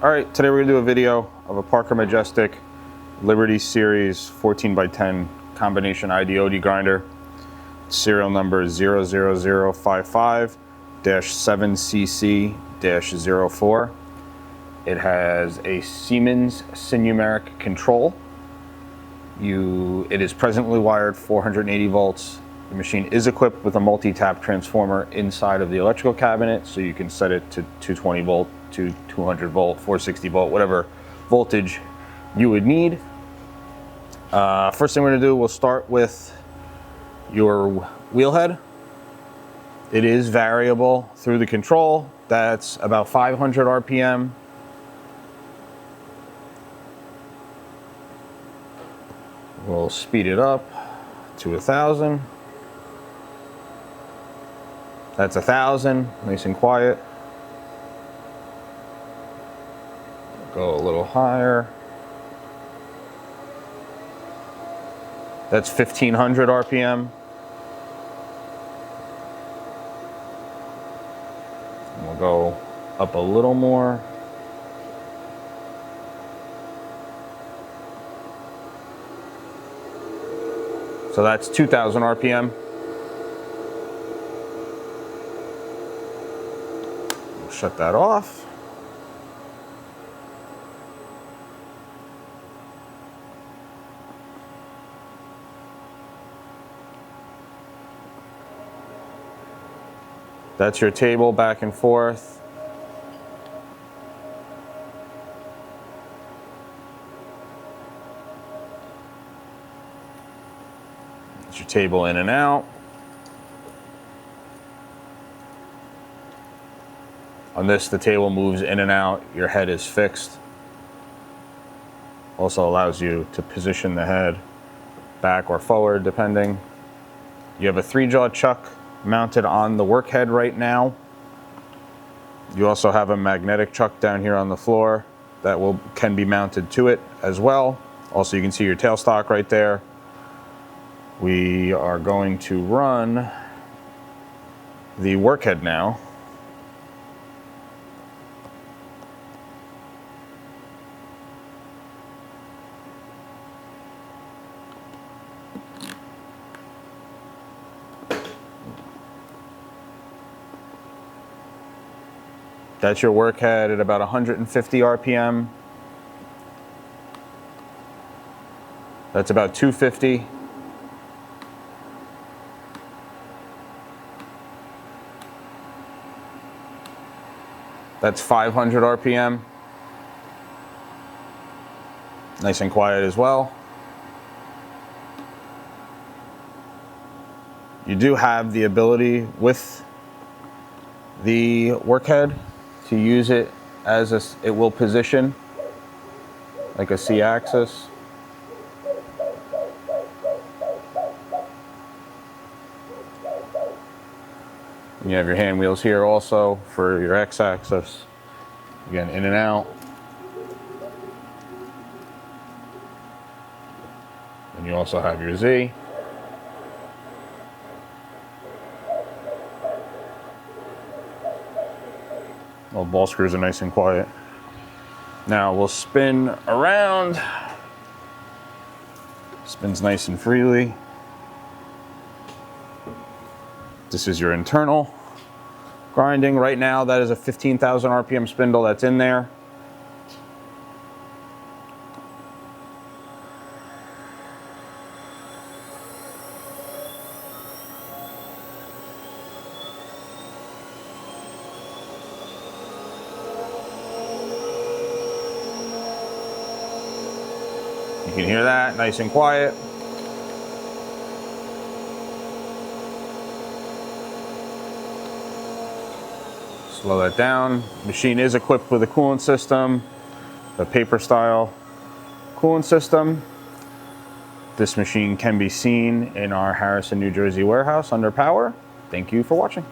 All right, today we're gonna do a video of a Parker-Majestic Liberty Series 14x10 combination I.D. grinder. Serial number 00055-7cc-04. It has a Siemens SINUMERIK control. It is presently wired 480 volts. The machine is equipped with a multi-tap transformer inside of the electrical cabinet, so you can set it to 220 volt, to 200 volt, 460 volt, whatever voltage you would need. First thing we're gonna do, we'll start with your wheel head. It is variable through the control. That's about 500 RPM. We'll speed it up to 1,000. That's 1,000, nice and quiet. Go a little higher. That's 1,500 RPM. And we'll go up a little more. So that's 2,000 RPM. We'll shut that off. That's your table back and forth. That's your table in and out. On this, the table moves in and out. Your head is fixed. Also allows you to position the head back or forward, depending. You have a 3-jaw chuck mounted on the work head right now. You also have a magnetic chuck down here on the floor that can be mounted to it as well. Also, you can see your tailstock right there. We are going to run the work head now. That's your work head at about 150 RPM. That's about 250. That's 500 RPM. Nice and quiet as well. You do have the ability with the work head to use it as it will position like a C-axis. And you have your hand wheels here also for your X-axis. Again, in and out. And you also have your Z. All ball screws are nice and quiet. Now we'll spin around. Spins nice and freely. This is your internal grinding. Right now, that is a 15,000 RPM spindle that's in there. You can hear that, nice and quiet. Slow that down. Machine is equipped with a coolant system, a paper style coolant system. This machine can be seen in our Harrison, New Jersey warehouse under power. Thank you for watching.